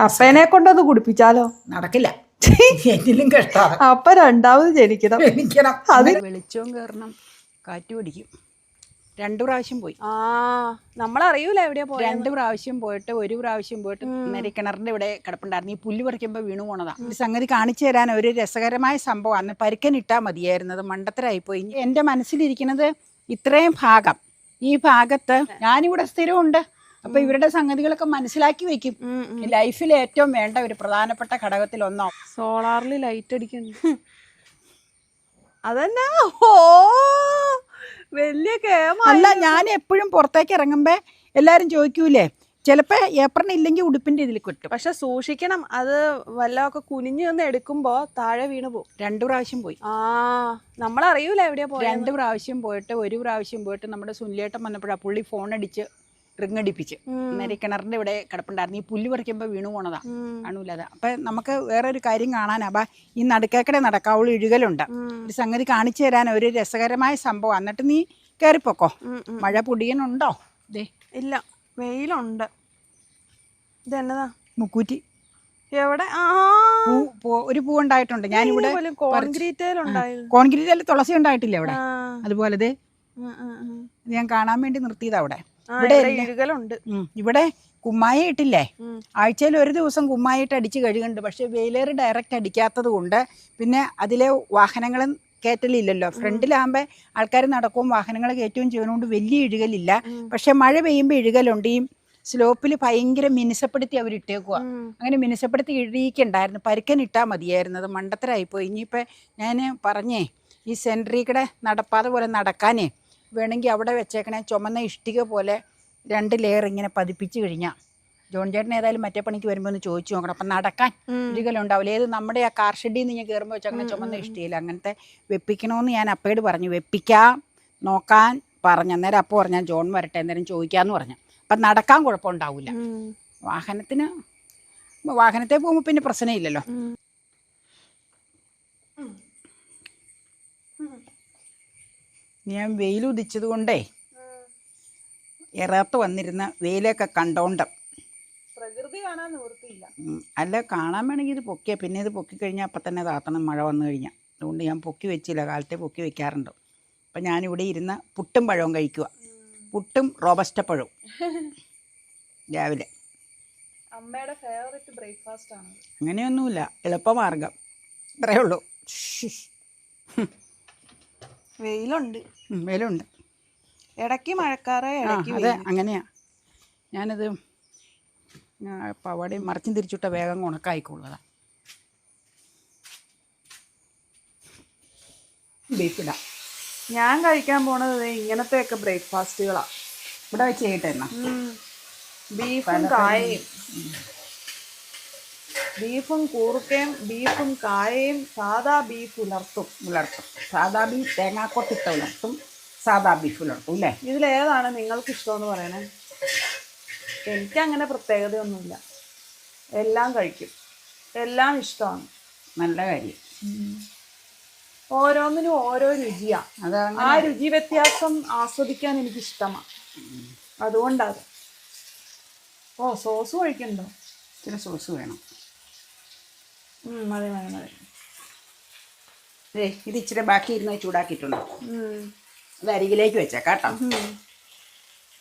അപ്പനെ കൊണ്ടൊന്ന് കുടിപ്പിച്ചാലോ? നടക്കില്ല. എന്നിലും കഷ്ടമാണ്. അപ്പ രണ്ടാമത് ജനിക്കണം. അത് വെളിച്ചവും കയറണം, കാറ്റ് പിടിക്കും. 2 പ്രാവശ്യം പോയി. നമ്മളറിയൂല എവിടെയാ പോയത്. 2 പ്രാവശ്യം പോയിട്ട് 1 പ്രാവശ്യം പോയിട്ട് നേരെ കിണറിന്റെ ഇവിടെ കിടപ്പുണ്ടായിരുന്നു. ഈ പുല്ല് പറിക്കുമ്പോൾ വീണു പോണതാ. ഒരു സംഗതി കാണിച്ചു തരാൻ ഒരു രസകരമായ സംഭവം. അന്ന് പരിക്കനിട്ടാ മതിയായിരുന്നത്, മണ്ടത്തരായിപ്പോയി. എൻ്റെ മനസ്സിലിരിക്കുന്നത് ഇത്രയും ഭാഗം, ഈ ഭാഗത്ത് ഞാനിവിടെ സ്ഥിരമുണ്ട്. അപ്പൊ ഇവരുടെ സംഗതികളൊക്കെ മനസ്സിലാക്കി വെക്കും. ലൈഫിൽ ഏറ്റവും വേണ്ട ഒരു പ്രധാനപ്പെട്ട ഘടകത്തിൽ ഒന്നോ സോളാറിൽ ലൈറ്റ് അടിക്കുന്നു. അതന്നെ. ഓ വലിയ അല്ല, ഞാൻ എപ്പോഴും പുറത്തേക്ക് ഇറങ്ങുമ്പോ എല്ലാരും ചോദിക്കൂലേ, ചിലപ്പോ ഏപ്രിൽ ഇല്ലെങ്കിൽ ഉടുപ്പിന്റെ ഇതിൽ കിട്ടും. പക്ഷെ സൂക്ഷിക്കണം, അത് വല്ലതൊക്കെ കുനിഞ്ഞു നിന്ന് എടുക്കുമ്പോ താഴെ വീണ് പോകും. 2 പ്രാവശ്യം പോയി. നമ്മളറിയൂല എവിടെയാ പോയത്. 2 പ്രാവശ്യം പോയിട്ട് 1 പ്രാവശ്യം പോയിട്ട് നമ്മുടെ സുനിലേട്ടൻ വന്നപ്പോഴാ പുള്ളി ഫോൺ അടിച്ച് റിങ് അടിപ്പിച്ച് നേരെ കിണറിന്റെ ഇവിടെ കിടപ്പുണ്ടായിരുന്നു. ഈ പുല്ല് പറിക്കുമ്പോൾ വീണു പോണതാ, കാണൂലതാ. അപ്പൊ നമുക്ക് വേറൊരു കാര്യം കാണാനാ. അപ്പൊ ഈ നടുക്കേക്കടെ നടക്കാവുള്ള ഇഴുകലുണ്ട്. ഒരു സംഗതി കാണിച്ചു തരാൻ ഒരു രസകരമായ സംഭവം. എന്നിട്ട് നീ കയറിപ്പോക്കോ. മഴ പൊടിയനുണ്ടോ? ദേ ഇല്ല, വെയിലുണ്ട്. ഇതെന്നതാ? മുക്കൂറ്റി. എവിടെ? ഒരു പൂ ഉണ്ടായിട്ടുണ്ട്. ഞാനിവിടെ കോൺക്രീറ്റിൽ തുളസി ഉണ്ടായിട്ടില്ല അവിടെ. അതുപോലെ ദേ ഞാൻ കാണാൻ വേണ്ടി നിർത്തിയതാ അവിടെ. ഇവിടെ കുമ്മായി ഇട്ടില്ലേ, ആഴ്ചയിൽ ഒരു ദിവസം കുമ്മായിട്ട് അടിച്ച് കഴുകുന്നുണ്ട്. പക്ഷെ വെയിലേറ് ഡയറക്റ്റ് അടിക്കാത്തത് കൊണ്ട് പിന്നെ അതിലെ വാഹനങ്ങളും കയറ്റലില്ലല്ലോ. ഫ്രണ്ടിലാകുമ്പോൾ ആൾക്കാർ നടക്കുകയും വാഹനങ്ങൾ കയറ്റുകയും ചെയ്യുന്നതുകൊണ്ട് വലിയ ഇഴുകലില്ല. പക്ഷെ മഴ പെയ്യുമ്പോൾ ഇഴുകലുണ്ട്. ഈ സ്ലോപ്പിൽ ഭയങ്കര മിനുസപ്പെടുത്തി അവരിട്ടേക്കുക. അങ്ങനെ മിനുസപ്പെടുത്തി ഇഴുകിയിട്ടുണ്ടായിരുന്നു. പരുക്കനിട്ടാൽ മതിയായിരുന്നത്, മണ്ടത്തരായിപ്പോയി. ഇനിയിപ്പോൾ ഞാൻ പറഞ്ഞേ, ഈ സെൻട്രീക്കടെ നടപ്പാത പോലെ നടക്കാനേ വേണമെങ്കിൽ അവിടെ വെച്ചേക്കണേ ചുമന്ന ഇഷ്ടിക പോലെ 2 ലെയർ ഇങ്ങനെ പതിപ്പിച്ച് കഴിഞ്ഞാൽ ജോൺ ചേട്ടൻ ഏതായാലും മറ്റേ പണിക്ക് വരുമ്പോൾ ഒന്ന് ചോദിച്ചു നോക്കണം. അപ്പം നടക്കാൻ ഇഴുകലുണ്ടാവില്ല. ഏത് നമ്മുടെ ആ കാർ ഷെഡിൽ നിന്ന് ഞാൻ കയറുമ്പോൾ വെച്ചേക്കണേ ചുമന്ന ഇഷ്ടികയില്ല. അങ്ങനത്തെ വെപ്പിക്കണമെന്ന് ഞാൻ അപ്പയോട് പറഞ്ഞു. വെപ്പിക്കാം നോക്കാൻ പറഞ്ഞു. അന്നേരം അപ്പോൾ പറഞ്ഞാൽ ജോൺ വരട്ടെ, അന്നേരം ചോദിക്കാമെന്ന് പറഞ്ഞു. അപ്പം നടക്കാൻ കുഴപ്പമുണ്ടാവില്ല. വാഹനത്തെ പോകുമ്പോൾ പിന്നെ പ്രശ്നമില്ലല്ലോ. ഞാൻ വെയിൽ ഉദിച്ചത് കൊണ്ടേ ഇറത്ത് വന്നിരുന്ന വെയിലൊക്കെ കണ്ടോണ്ട് പ്രകൃതി കാണാൻ നിവൃത്തിയില്ല. അല്ല, കാണാൻ വേണമെങ്കിൽ ഇത് പൊക്കിയാൽ പിന്നെ ഇത് പൊക്കിക്കഴിഞ്ഞാൽ അപ്പം തന്നെ താത്തണം മഴ വന്നു കഴിഞ്ഞാൽ. അതുകൊണ്ട് ഞാൻ പൊക്കി വെച്ചില്ല, കാലത്തെ പൊക്കി വെക്കാറുണ്ട്. അപ്പം ഞാനിവിടെ ഇരുന്ന് പുട്ടും പഴവും കഴിക്കുക. പുട്ടും റോബസ്റ്റ പഴവും രാവിലെ. അമ്മയുടെ ഫേവറേറ്റ് ബ്രേക്ക്ഫാസ്റ്റ് ആണ്. അങ്ങനെയൊന്നുമില്ല, എളുപ്പമാർഗം, ഇത്രയേ ഉള്ളൂ. വെയിലുണ്ട്, വെയിലുണ്ട്. ഇടയ്ക്ക് മഴക്കാറ്. അതെ, അങ്ങനെയാ. ഞാനത് പവാടി മറിച്ചും തിരിച്ചിട്ട വേഗം ഉണക്കായിക്കൊള്ളതാ. ബീഫിടാം. ഞാൻ കഴിക്കാൻ പോണത് ഇങ്ങനത്തെയൊക്കെ ബ്രേക്ക്ഫാസ്റ്റുകളാ. ഇവിടെ വെച്ച് ചെയ്യട്ടെ എന്നാ. ബീഫും കായയും, ബീഫും കൂർക്കയും, ബീഫും കായയും, സാദാ ബീഫ് ഉലർത്തും. സാദാ ബീഫ് തേങ്ങാക്കൊട്ടിട്ട ഉലർത്തും, സാദാ ബീഫ് ഉലർത്തും അല്ലേ? ഇതിലേതാണ് നിങ്ങൾക്ക് ഇഷ്ടമെന്ന് പറയണേ. എനിക്കങ്ങനെ പ്രത്യേകതയൊന്നുമില്ല, എല്ലാം കഴിക്കും, എല്ലാം ഇഷ്ടമാണ്. നല്ല കാര്യം. ഓരോന്നിനും ഓരോ രുചിയാണ്. ആ രുചി വ്യത്യാസം ആസ്വദിക്കാൻ എനിക്കിഷ്ടമാണ്. അതുകൊണ്ടാണ്. സോസ് കഴിക്കണ്ടോ? ഇച്ചിരി സോസ് വേണം. മതി മതി മതി. ഇത് ഇച്ചിരി ബാക്കി ഇരുന്ന് ചൂടാക്കിയിട്ടുണ്ടോ? അത് അരികിലേക്ക് വെച്ചേക്കാം കേട്ടോ.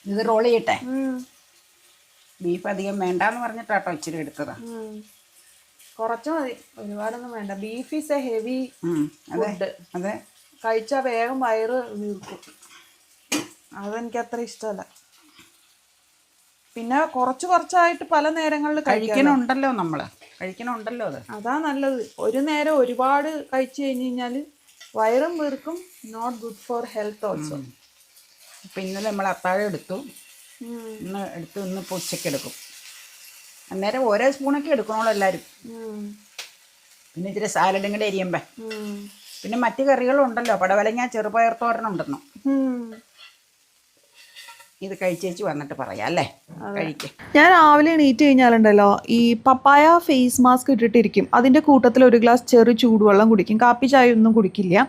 ഇത് റോൾ ചെയ്യട്ടെ. ബീഫ് അധികം വേണ്ടാന്ന് പറഞ്ഞിട്ടാട്ടോ ഇച്ചിരി എടുത്തതാ. കുറച്ച് മതി, ഒരുപാടൊന്നും വേണ്ട. Beef is A heavy food. അതെ, കഴിച്ചാൽ വേഗം വയറ് വീർക്കും. അതെനിക്ക് അത്ര ഇഷ്ടമല്ല. പിന്നെ കുറച്ചായിട്ട് പല നേരങ്ങളിൽ കഴിക്കണുണ്ടല്ലോ അത്. അതാ നല്ലത്. ഒരു നേരം ഒരുപാട് കഴിച്ചു കഴിഞ്ഞ് കഴിഞ്ഞാൽ വയറും വീർക്കും. Not good for health also. ഇപ്പം ഇന്നലെ നമ്മൾ അത്താഴം എടുത്തു, ഇന്നിപ്പോൾ ഉച്ചയ്ക്ക് എടുക്കും. അന്നേരം ഓരോ സ്പൂണൊക്കെ എടുക്കണോളൂ എല്ലാവരും. പിന്നെ ഇച്ചിരി സാലഡും കൂടെ എരിയുമ്പേ. പിന്നെ മറ്റു കറികളും ഉണ്ടല്ലോ, പടവലങ്ങ ചെറുപയർ തോരനുണ്ടെന്നോ. ഇത് കഴിച്ചേച്ച് വന്നിട്ട് പറയാം അല്ലേ. കഴിക്കാം. ഞാൻ രാവിലെ എണീറ്റ് കഴിഞ്ഞാലുണ്ടല്ലോ ഈ പപ്പായ ഫേസ് മാസ്ക് ഇട്ടിട്ടിരിക്കും. അതിൻ്റെ കൂട്ടത്തിൽ ഒരു ഗ്ലാസ് ചെറു ചൂടുവെള്ളം കുടിക്കും. കാപ്പി ചായ ഒന്നും കുടിക്കില്ല.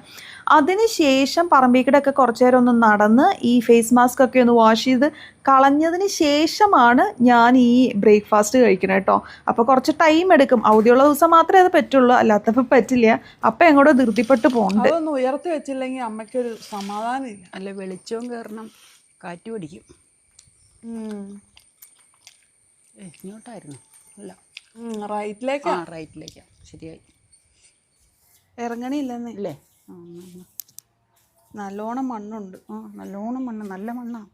അതിന് ശേഷം പറമ്പിക്കടൊക്കെ കുറച്ച് നേരം ഒന്ന് നടന്ന് ഈ ഫേസ് മാസ്ക് ഒക്കെ ഒന്ന് വാഷ് ചെയ്ത് കളഞ്ഞതിന് ശേഷമാണ് ഞാൻ ഈ ബ്രേക്ക്ഫാസ്റ്റ് കഴിക്കുന്നത് കേട്ടോ. അപ്പോൾ കുറച്ച് ടൈം എടുക്കും. അവധിയുള്ള ദിവസം മാത്രമേ അത് പറ്റുള്ളൂ, അല്ലാത്തപ്പോൾ പറ്റില്ല. അപ്പം എങ്ങോട്ടോ ധൃതിപ്പെട്ട് പോകുന്നുണ്ട്. അതൊന്ന് ഉയർത്തി വെച്ചില്ലെങ്കിൽ അമ്മയ്ക്കൊരു സമാധാനമില്ല. അല്ല, വെളിച്ചവും കയറണം, കാറ്റ് പിടിക്കും. ഇങ്ങോട്ടായിരുന്നു അല്ല, റൈറ്റിലേക്കാ. റൈറ്റിലേക്കാ. ശരിയായി. ഇറങ്ങണില്ലെന്നേ അല്ലേ? നല്ലോണം മണ്ണുണ്ട്. നല്ലോണം മണ്ണ്, നല്ല മണ്ണാണ്.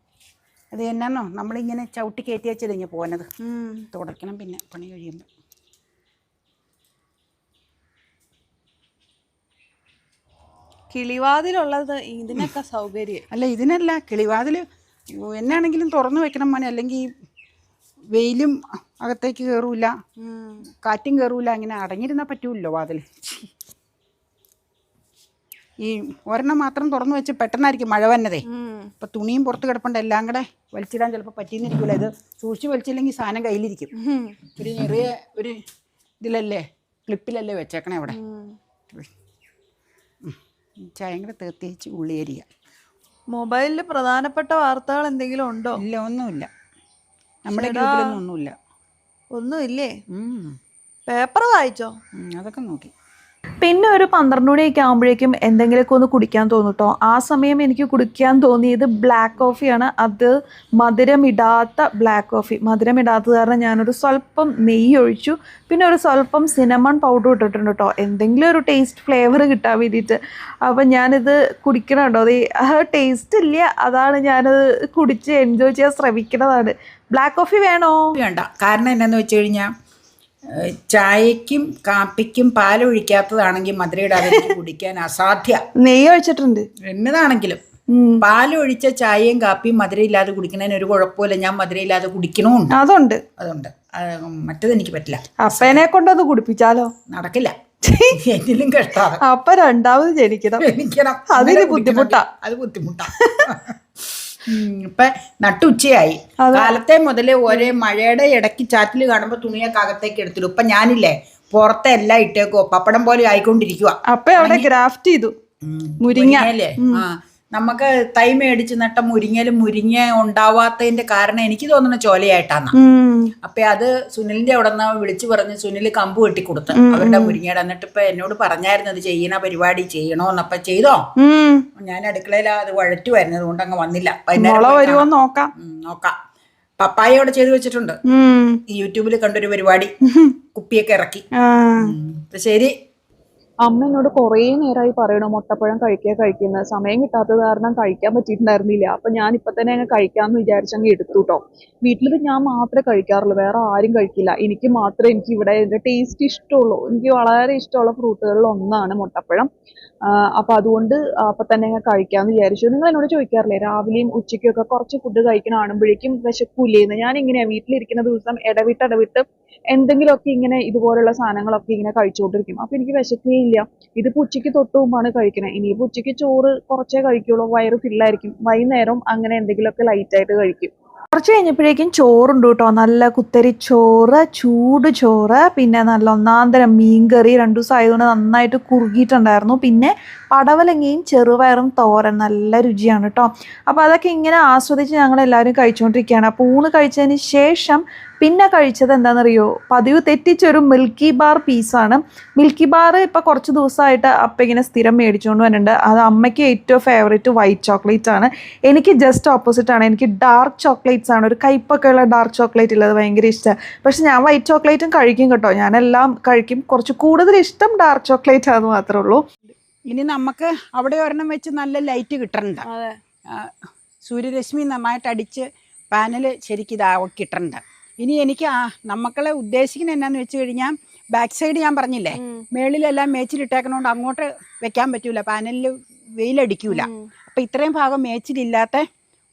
അത് എന്നാന്നോ നമ്മളിങ്ങനെ ചവിട്ടി കയറ്റി വെച്ചത് ഇങ്ങനെ പോകുന്നത്. തുടയ്ക്കണം പിന്നെ പണി കഴിയുമ്പോൾ. കിളിവാതിലുള്ളത് ഇതിനൊക്കെ സൗകര്യം. അല്ല, ഇതിനല്ല, കിളിവാതിൽ എന്നാണെങ്കിലും തുറന്നു വെക്കണം മോനെ. അല്ലെങ്കിൽ വെയിലും അകത്തേക്ക് കയറൂല, കാറ്റും കയറൂല. അങ്ങനെ അടങ്ങിയിരുന്നാൽ പറ്റൂല്ലോ വാതിൽ. ഈ ഒരെണ്ണം മാത്രം തുറന്നു വെച്ച് പെട്ടെന്നായിരിക്കും മഴ വന്നതേ. ഇപ്പം തുണിയും പുറത്ത് കിടപ്പുണ്ട്, എല്ലാം കൂടെ വലിച്ചിടാൻ ചിലപ്പോൾ പറ്റിയെന്നിരിക്കില്ല. ഇത് സൂക്ഷിച്ച് വലിച്ചില്ലെങ്കിൽ സാധനം കയ്യിലിരിക്കും. ഒരു ചെറിയ ഒരു ഇതിലല്ലേ, ക്ലിപ്പിലല്ലേ വെച്ചേക്കണേ അവിടെ. ചായം കൂടെ തേച്ച് ഉള്ളിയേരിയ. മൊബൈലിൽ പ്രധാനപ്പെട്ട വാർത്തകൾ എന്തെങ്കിലും ഉണ്ടോ? ഇല്ല, ഒന്നുമില്ല. നമ്മുടെ ഗ്രൂപ്പിലൊന്നും ഒന്നുമില്ല. ഒന്നുമില്ലേ? പേപ്പർ വായിച്ചോ? അതൊക്കെ നോക്കി. പിന്നെ ഒരു 12 മണിയൊക്കെ ആകുമ്പോഴേക്കും എന്തെങ്കിലുമൊക്കെ ഒന്ന് കുടിക്കാൻ തോന്നും കേട്ടോ. ആ സമയം എനിക്ക് കുടിക്കാൻ തോന്നിയത് ബ്ലാക്ക് കോഫിയാണ്. അത് മധുരമിടാത്ത ബ്ലാക്ക് കോഫി. മധുരമിടാത്തത് കാരണം ഞാനൊരു സ്വല്പം നെയ്യ് ഒഴിച്ചു, പിന്നെ ഒരു സ്വല്പം സിനമൺ പൗഡർ ഇട്ടിട്ടുണ്ട് കേട്ടോ, എന്തെങ്കിലും ഒരു ടേസ്റ്റ് ഫ്ലേവർ കിട്ടാൻ വേണ്ടിയിട്ട്. അപ്പം ഞാനിത് കുടിക്കണം കേട്ടോ. അത് ടേസ്റ്റ് ഇല്ല, അതാണ് ഞാനത് കുടിച്ച് എൻജോയ് ചെയ്യാൻ ശ്രമിക്കുന്നതാണ്. ബ്ലാക്ക് കോഫി വേണോ? വേണ്ട. കാരണം എന്നാന്ന് വെച്ച് കഴിഞ്ഞാൽ ചായക്കും കാപ്പിക്കും പാലൊഴിക്കാത്തതാണെങ്കിൽ മധുരയിടാതെ കുടിക്കാൻ അസാധ്യ. നെയ്യ് ഒഴിച്ചിട്ടുണ്ട്. എന്നതാണെങ്കിലും പാലൊഴിച്ച ചായയും കാപ്പിയും മധുരയില്ലാതെ കുടിക്കുന്നതിന് ഒരു കുഴപ്പമില്ല. ഞാൻ മധുരയില്ലാതെ കുടിക്കണമുണ്ട്. അതുണ്ട്. മറ്റത് എനിക്ക് പറ്റില്ല. അപ്പനെ കൊണ്ടത് കുടിപ്പിച്ചാലോ? നടക്കില്ല. എന്നിലും കഷ്ടമാണ്. അപ്പ രണ്ടാമത് ജനിക്കണം. അതിന് ബുദ്ധിമുട്ടാ. അത് ബുദ്ധിമുട്ടാ. ഇപ്പം നട്ടുച്ചയായി. കാലത്തെ മുതലേ ഒരേ മഴയുടെ ഇടയ്ക്ക് ചാറ്റിൽ കാണുമ്പോൾ തുണിയൊക്കെ അകത്തേക്ക് എടുത്തിടും. ഇപ്പം ഞാനില്ലേ പുറത്തെ എല്ലാം ഇട്ടേക്കോ പപ്പടം പോലെ ആയിക്കൊണ്ടിരിക്കുക. അപ്പൊ അവിടെ ഗ്രാഫ്റ്റ് ചെയ്തു മുരിങ്ങല്ലേ. നമുക്ക് തൈ മേടിച്ച് നട്ട മുരിങ്ങ ഉണ്ടാവാത്തതിന്റെ കാരണം എനിക്ക് തോന്നുന്ന ചോലയായിട്ടാണ്. അപ്പൊ അത് സുനിലിന്റെ അവിടെ നിന്ന് വിളിച്ചു പറഞ്ഞ് സുനിൽ കമ്പ് വെട്ടി കൊടുത്ത് അവരുടെ മുരിങ്ങയുടെ. എന്നിട്ട് ഇപ്പൊ എന്നോട് പറഞ്ഞായിരുന്നു അത് ചെയ്യണ പരിപാടി ചെയ്യണോന്നപ്പൊ ചെയ്തോ? ഞാൻ അടുക്കളയിൽ അത് വഴറ്റുമായിരുന്നു, അതുകൊണ്ട് അങ്ങ് വന്നില്ല. നോക്കാം. പപ്പായ അവിടെ ചെയ്തു വെച്ചിട്ടുണ്ട്. യൂട്യൂബിൽ കണ്ടൊരു പരിപാടി, കുപ്പിയൊക്കെ ഇറക്കി. ശരി. അമ്മ എന്നോട് കുറേ നേരമായി പറയണു മുട്ടപ്പഴം കഴിക്കുന്ന. സമയം കിട്ടാത്തത് കാരണം കഴിക്കാൻ പറ്റിയിട്ടുണ്ടായിരുന്നില്ല. അപ്പൊ ഞാൻ ഇപ്പൊ തന്നെ അങ്ങ് കഴിക്കാമെന്ന് വിചാരിച്ചങ്ങ് എടുത്തു കേട്ടോ. വീട്ടിലിത് ഞാൻ മാത്രമേ കഴിക്കാറുള്ളൂ, വേറെ ആരും കഴിക്കില്ല. എനിക്ക് മാത്രമേ ഇവിടെ ഇതിന്റെ ടേസ്റ്റ് ഇഷ്ടമുള്ളൂ. എനിക്ക് വളരെ ഇഷ്ടമുള്ള ഫ്രൂട്ടുകളിൽ ഒന്നാണ് മുട്ടപ്പഴം. അപ്പൊ അതുകൊണ്ട് അപ്പൊ തന്നെ അങ്ങ് കഴിക്കാമെന്ന് വിചാരിച്ചു. നിങ്ങൾ എന്നോട് ചോദിക്കാറില്ലേ രാവിലെയും ഉച്ചയ്ക്കും ഒക്കെ കുറച്ച് ഫുഡ് കഴിക്കണ കാണുമ്പോഴേക്കും വിശക്കൂല്ലേന്ന്? ഞാൻ ഇങ്ങനെയാ വീട്ടിലിരിക്കുന്ന ദിവസം ഇടവിട്ട് എന്തെങ്കിലുമൊക്കെ ഇങ്ങനെ ഇതുപോലുള്ള സാധനങ്ങളൊക്കെ ഇങ്ങനെ കഴിച്ചുകൊണ്ടിരിക്കും. അപ്പൊ എനിക്ക് വിശക്കുകയില്ല. ഇതിപ്പോ ഉച്ചയ്ക്ക് തൊട്ട് മുമ്പാണ് കഴിക്കണേ. ഇനിയിപ്പോ ഉച്ചയ്ക്ക് ചോറ് കുറച്ചേ കഴിക്കുള്ളൂ, വയറ് ഫില്ലായിരിക്കും. വൈകുന്നേരം അങ്ങനെ എന്തെങ്കിലുമൊക്കെ ലൈറ്റായിട്ട് കഴിക്കും. കുറച്ച് കഴിഞ്ഞപ്പോഴേക്കും ചോറുണ്ട് കേട്ടോ. നല്ല കുത്തരി ചോറ്, ചൂട് ചോറ്, പിന്നെ നല്ല ഒന്നാന്തരം മീൻകറി. 2 ദിവസം ആയതുകൊണ്ട് നന്നായിട്ട് കുറുകിയിട്ടുണ്ടായിരുന്നു. പിന്നെ പടവലങ്ങയും ചെറുപയറും തോരൻ, നല്ല രുചിയാണ് കേട്ടോ. അപ്പോൾ അതൊക്കെ ഇങ്ങനെ ആസ്വദിച്ച് ഞങ്ങളെല്ലാവരും കഴിച്ചുകൊണ്ടിരിക്കുകയാണ്. അപ്പോൾ ഊണ് കഴിച്ചതിന് ശേഷം പിന്നെ കഴിച്ചത് എന്താണെന്നറിയോ? പതിവ് തെറ്റിച്ചൊരു മിൽക്കി ബാർ പീസാണ്. മിൽക്കി ബാർ ഇപ്പോൾ കുറച്ച് ദിവസമായിട്ട് അപ്പം ഇങ്ങനെ സ്ഥിരം മേടിച്ചുകൊണ്ട് വരുന്നുണ്ട്. അത് അമ്മയ്ക്ക് ഏറ്റവും ഫേവറേറ്റ് വൈറ്റ് ചോക്ലേറ്റ് ആണ്. എനിക്ക് ജസ്റ്റ് ഓപ്പോസിറ്റ് ആണ്. എനിക്ക് ഡാർക്ക് ചോക്ലേറ്റ്സ് ആണ്, ഒരു കയ്പൊക്കെ ഉള്ള ഡാർക്ക് ചോക്ലേറ്റ് ഉള്ളത് ഭയങ്കര ഇഷ്ടമാണ്. പക്ഷെ ഞാൻ വൈറ്റ് ചോക്ലേറ്റും കഴിക്കും കേട്ടോ, ഞാനെല്ലാം കഴിക്കും. കുറച്ച് കൂടുതൽ ഇഷ്ടം ഡാർക്ക് ചോക്ലേറ്റ് ആണെന്ന് മാത്രമേ ഉള്ളൂ. ഇനി നമുക്ക് അവിടെ ഒരെണ്ണം വെച്ച് നല്ല ലൈറ്റ് കിട്ടണ്ട. സൂര്യരശ്മി നന്നായിട്ട് അടിച്ച് പാനൽ ശരിക്കും ഇതാക്കിയിട്ടുണ്ട്. ഇനി എനിക്ക് നമ്മളെ ഉദ്ദേശിക്കുന്നത് എന്നാന്ന് വെച്ച് കഴിഞ്ഞാൽ ബാക്ക് സൈഡ് ഞാൻ പറഞ്ഞില്ലേ മേളിലെല്ലാം മേച്ചിലിട്ടേക്കണോണ്ട് അങ്ങോട്ട് വെക്കാൻ പറ്റൂല, പാനലിൽ വെയിലടിക്കൂല. അപ്പം ഇത്രയും ഭാഗം മേച്ചിലില്ലാത്ത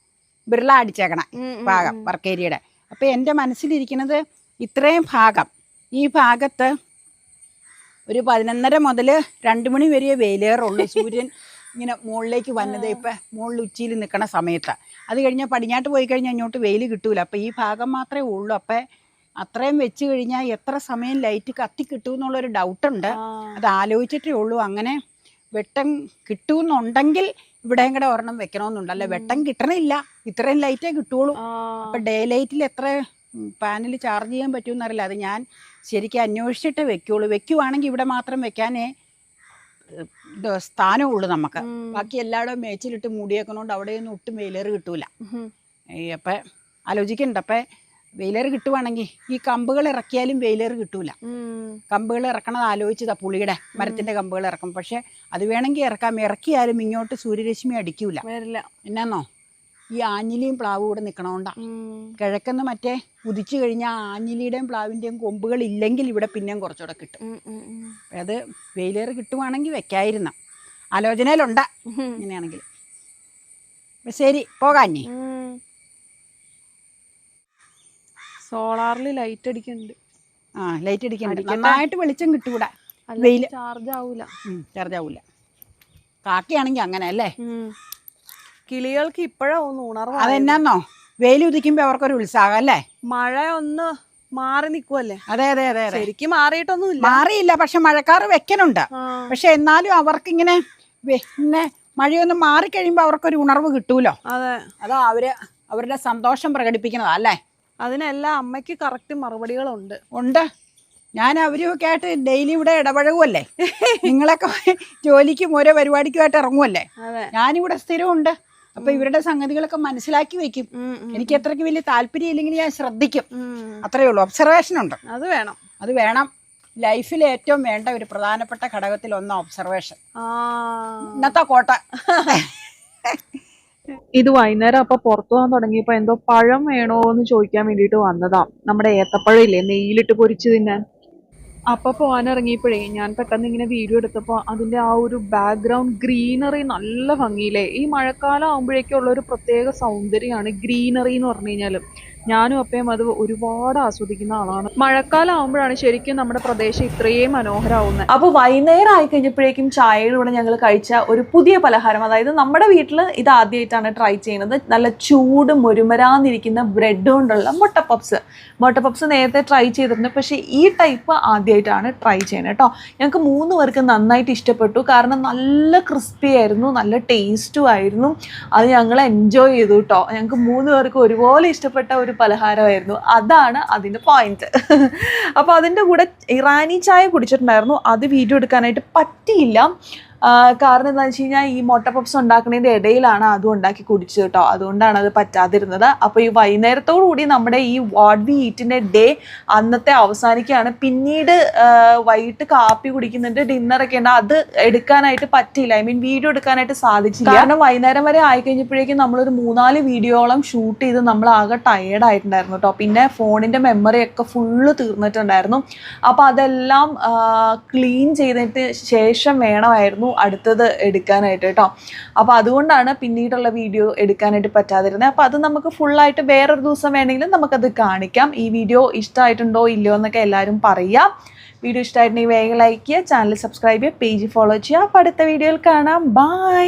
ബിർള അടിച്ചേക്കണം ഭാഗം വർക്കേരിയുടെ. അപ്പം എൻ്റെ മനസ്സിലിരിക്കുന്നത് ഇത്രയും ഭാഗം, ഈ ഭാഗത്ത് ഒരു 11:30 മുതൽ 2 മണി വരെ വെയിലേറുള്ളൂ. സൂര്യൻ ഇങ്ങനെ മുകളിലേക്ക് വന്നത് ഇപ്പം മുകളിൽ ഉച്ചിയിൽ നിൽക്കുന്ന സമയത്ത്. അത് കഴിഞ്ഞാൽ പടിഞ്ഞാട്ട് പോയി കഴിഞ്ഞാൽ ഇങ്ങോട്ട് വെയിൽ കിട്ടൂല. അപ്പം ഈ ഭാഗം മാത്രമേ ഉള്ളൂ. അപ്പം അത്രയും വെച്ച് കഴിഞ്ഞാൽ എത്ര സമയം ലൈറ്റ് കത്തി കിട്ടുമെന്നുള്ളൊരു ഡൗട്ടുണ്ട്. അത് ആലോചിച്ചിട്ടേ ഉള്ളൂ. അങ്ങനെ വെട്ടം കിട്ടുമെന്നുണ്ടെങ്കിൽ ഇവിടെയും കൂടെ ഒരെണ്ണം വെക്കണമെന്നുണ്ട്. അല്ല വെട്ടം കിട്ടണില്ല, ഇത്രയും ലൈറ്റേ കിട്ടുള്ളൂ. അപ്പം ഡേ ലൈറ്റിൽ എത്ര പാനൽ ചാർജ് ചെയ്യാൻ പറ്റുമെന്നറിയില്ല. അത് ഞാൻ ശരിക്കും അന്വേഷിച്ചിട്ട് വെക്കുള്ളൂ. വെക്കുവാണെങ്കിൽ ഇവിടെ മാത്രം വെക്കാനേ സ്ഥാനമുള്ളൂ നമുക്ക്. ബാക്കി എല്ലായിടവും മേച്ചിലിട്ട് മൂടിയേക്കുന്നതുകൊണ്ട് അവിടെയൊന്നും ഒട്ടും വെയിലേറ് കിട്ടൂല. അപ്പം ആലോചിക്കുന്നുണ്ട്. അപ്പം വെയിലേറ് കിട്ടുവാണെങ്കിൽ ഈ കമ്പുകൾ ഇറക്കിയാലും വെയിലേറ് കിട്ടൂല. കമ്പുകൾ ഇറക്കണത് ആലോചിച്ചതാ, പുളിയുടെ മരത്തിന്റെ കമ്പുകൾ ഇറക്കും. പക്ഷെ അത് വേണമെങ്കിൽ ഇറക്കാം. ഇറക്കിയാലും ഇങ്ങോട്ട് സൂര്യരശ്മി അടിക്കൂല. എന്നാന്നോ ഈ ആഞ്ഞിലിയും പ്ലാവും കൂടെ നിൽക്കണോണ്ടാ. കിഴക്കെന്ന് മറ്റേ ഉദിച്ചു കഴിഞ്ഞാൽ ആഞ്ഞിലിയുടെയും പ്ലാവിൻ്റെയും കൊമ്പുകൾ ഇല്ലെങ്കിൽ ഇവിടെ പിന്നെയും കുറച്ചുകൂടെ കിട്ടും. അത് വെയിലേറ് കിട്ടുവാണെങ്കിൽ വെക്കായിരുന്ന ആലോചനയിലുണ്ട ഇങ്ങനെയാണെങ്കിൽ. ശരി, പോകാഞ്ഞേ. സോളാറിൽ ലൈറ്റ് അടിക്കുന്നുണ്ട്. ലൈറ്റ് അടിക്കുന്നുണ്ട്. നന്നായിട്ട് വെളിച്ചം കിട്ടൂടാ. വെയിൽ ചാർജ് ആവൂല. കാക്കയാണെങ്കിൽ അങ്ങനെ അല്ലേ. കിളികൾക്ക് ഇപ്പോഴാ ഒന്ന് ഉണർവ്. അതെന്നാന്നോ വെയിൽ ഉദിക്കുമ്പോ അവർക്കൊരു ഉത്സാഹം അല്ലേ. മഴ ഒന്ന് മാറി നിക്കുവല്ലേ. അതെ ശരിക്കും മാറിയിട്ടൊന്നുമില്ല. മാറിയില്ല. പക്ഷെ മഴക്കാറ് വെക്കനുണ്ട്. പക്ഷെ എന്നാലും അവർക്കിങ്ങനെ പിന്നെ മഴയൊന്നും മാറിക്കഴിയുമ്പോ അവർക്കൊരു ഉണർവ് കിട്ടൂലോ. അതോ അവരുടെ സന്തോഷം പ്രകടിപ്പിക്കുന്നതാ അല്ലേ. അതിനെല്ലാം അമ്മയ്ക്ക് കറക്റ്റ് മറുപടികളുണ്ട്. ഞാൻ അവരുമൊക്കെ ആയിട്ട് ഡെയിലി ഇവിടെ ഇടപഴകുമല്ലേ. നിങ്ങളൊക്കെ ജോലിക്കും ഓരോ പരിപാടിക്കുമായിട്ട് ഇറങ്ങുമല്ലേ. ഞാനിവിടെ സ്ഥിരമുണ്ട്. അപ്പൊ ഇവരുടെ സംഗതികളൊക്കെ മനസ്സിലാക്കി വെക്കും. എനിക്ക് അത്രയ്ക്ക് വലിയ താല്പര്യം ഇല്ലെങ്കിൽ ഞാൻ ശ്രദ്ധിക്കും. അത്രയേ ഉള്ളൂ. ഒബ്സർവേഷൻ ഉണ്ട്. അത് വേണം. ലൈഫിൽ ഏറ്റവും വേണ്ട ഒരു പ്രധാനപ്പെട്ട ഘടകത്തിൽ ഒന്ന് ഒബ്സർവേഷൻ. ഇന്നത്തെ കോട്ട. ഇത് വൈകുന്നേരം അപ്പൊ പുറത്തു പോകാൻ തുടങ്ങിയപ്പോ എന്തോ പഴം വേണോ എന്ന് ചോദിക്കാൻ വേണ്ടിയിട്ട് വന്നതാ. നമ്മുടെ ഏത്തപ്പഴം ഇല്ലേ, നെയ്യിലിട്ട് പൊരിച്ച് തിന്നാൻ. അപ്പൊ പോകാനിറങ്ങിയപ്പോഴേ ഞാൻ പെട്ടെന്ന് ഇങ്ങനെ വീഡിയോ എടുത്തപ്പോൾ അതിന്റെ ആ ഒരു ബാക്ക്ഗ്രൗണ്ട് ഗ്രീനറി നല്ല ഭംഗിയില്ലേ. ഈ മഴക്കാലം ആകുമ്പോഴേക്കുള്ള ഒരു പ്രത്യേക സൗന്ദര്യമാണ് ഗ്രീനറി എന്ന് പറഞ്ഞു കഴിഞ്ഞാൽ. ഞാനും അപ്പയും അത് ഒരുപാട് ആസ്വദിക്കുന്ന ആളാണ്. മഴക്കാലം ആകുമ്പോഴാണ് ശരിക്കും നമ്മുടെ പ്രദേശം ഇത്രയും മനോഹരമാവുന്നത്. അപ്പോൾ വൈകുന്നേരം ആയി കഴിഞ്ഞപ്പോഴേക്കും ചായയുടെ കൂടെ ഞങ്ങൾ കഴിച്ച ഒരു പുതിയ പലഹാരം, അതായത് നമ്മുടെ വീട്ടിൽ ഇത് ആദ്യമായിട്ടാണ് ട്രൈ ചെയ്യുന്നത്. നല്ല ചൂട് മുരുമരാന്നിരിക്കുന്ന ബ്രെഡ് കൊണ്ടുള്ള മുട്ട പപ്സ് നേരത്തെ ട്രൈ ചെയ്തിട്ടുണ്ട്. പക്ഷേ ഈ ടൈപ്പ് ആദ്യമായിട്ടാണ് ട്രൈ ചെയ്യുന്നത് കേട്ടോ. ഞങ്ങൾക്ക് 3 പേർക്ക് നന്നായിട്ട് ഇഷ്ടപ്പെട്ടു. കാരണം നല്ല ക്രിസ്പി ആയിരുന്നു, നല്ല ടേസ്റ്റും ആയിരുന്നു. അത് ഞങ്ങൾ എൻജോയ് ചെയ്തു കേട്ടോ. ഞങ്ങൾക്ക് 3 പേർക്ക് ഒരുപോലെ ഇഷ്ടപ്പെട്ട ഒരു പലഹാരമായിരുന്നു. അതാണ് അതിൻ്റെ പോയിന്റ്. അപ്പോൾ അതിൻ്റെ കൂടെ ഇറാനി ചായ കുടിച്ചിട്ടുണ്ടായിരുന്നു. അത് വീഡിയോ എടുക്കാനായിട്ട് പറ്റിയില്ല. കാരണം എന്താണെന്ന് വെച്ച് കഴിഞ്ഞാൽ ഈ മുട്ട പപ്സ് ഉണ്ടാക്കുന്നതിൻ്റെ ഇടയിലാണ് അതും ഉണ്ടാക്കി കുടിച്ചത് കേട്ടോ. അതുകൊണ്ടാണ് അത് പറ്റാതിരുന്നത്. അപ്പോൾ ഈ വൈകുന്നേരത്തോടു കൂടി നമ്മുടെ ഈ വാട്ട് വി ഈറ്റിൻ്റെ ഡേ അന്നത്തെ അവസാനിക്കുകയാണ്. പിന്നീട് വൈകിട്ട് കാപ്പി കുടിക്കുന്നുണ്ട്, ഡിന്നറൊക്കെ ഉണ്ട്. അത് എടുക്കാനായിട്ട് പറ്റിയില്ല. വീഡിയോ എടുക്കാനായിട്ട് സാധിച്ചില്ല. കാരണം വൈകുന്നേരം വരെ ആയിക്കഴിഞ്ഞപ്പോഴേക്കും നമ്മളൊരു 3-4 വീഡിയോളം ഷൂട്ട് ചെയ്ത് നമ്മൾ ആകെ ടയേർഡായിട്ടുണ്ടായിരുന്നു കേട്ടോ. പിന്നെ ഫോണിൻ്റെ മെമ്മറിയൊക്കെ ഫുള്ള് തീർന്നിട്ടുണ്ടായിരുന്നു. അപ്പോൾ അതെല്ലാം ക്ലീൻ ചെയ്തിട്ട് ശേഷം വേണമായിരുന്നു അടുത്തത് എടുക്കാനായിട്ട് കേട്ടോ. അപ്പോൾ അതുകൊണ്ടാണ് പിന്നീടുള്ള വീഡിയോ എടുക്കാനായിട്ട് പറ്റാതിരുന്നത്. അപ്പോൾ അത് നമുക്ക് ഫുള്ളായിട്ട് വേറൊരു ദിവസം വേണമെങ്കിലും നമുക്കത് കാണിക്കാം. ഈ വീഡിയോ ഇഷ്ടമായിട്ടുണ്ടോ ഇല്ലയോ എന്നൊക്കെ എല്ലാവരും പറയാം. വീഡിയോ ഇഷ്ടമായിട്ടുണ്ടെങ്കിൽ വേഗം ലൈക്ക് ചെയ്യുക, ചാനൽ സബ്സ്ക്രൈബ് ചെയ്യുക, പേജ് ഫോളോ ചെയ്യുക. അപ്പോൾ അടുത്ത വീഡിയോയിൽ കാണാം. ബൈ.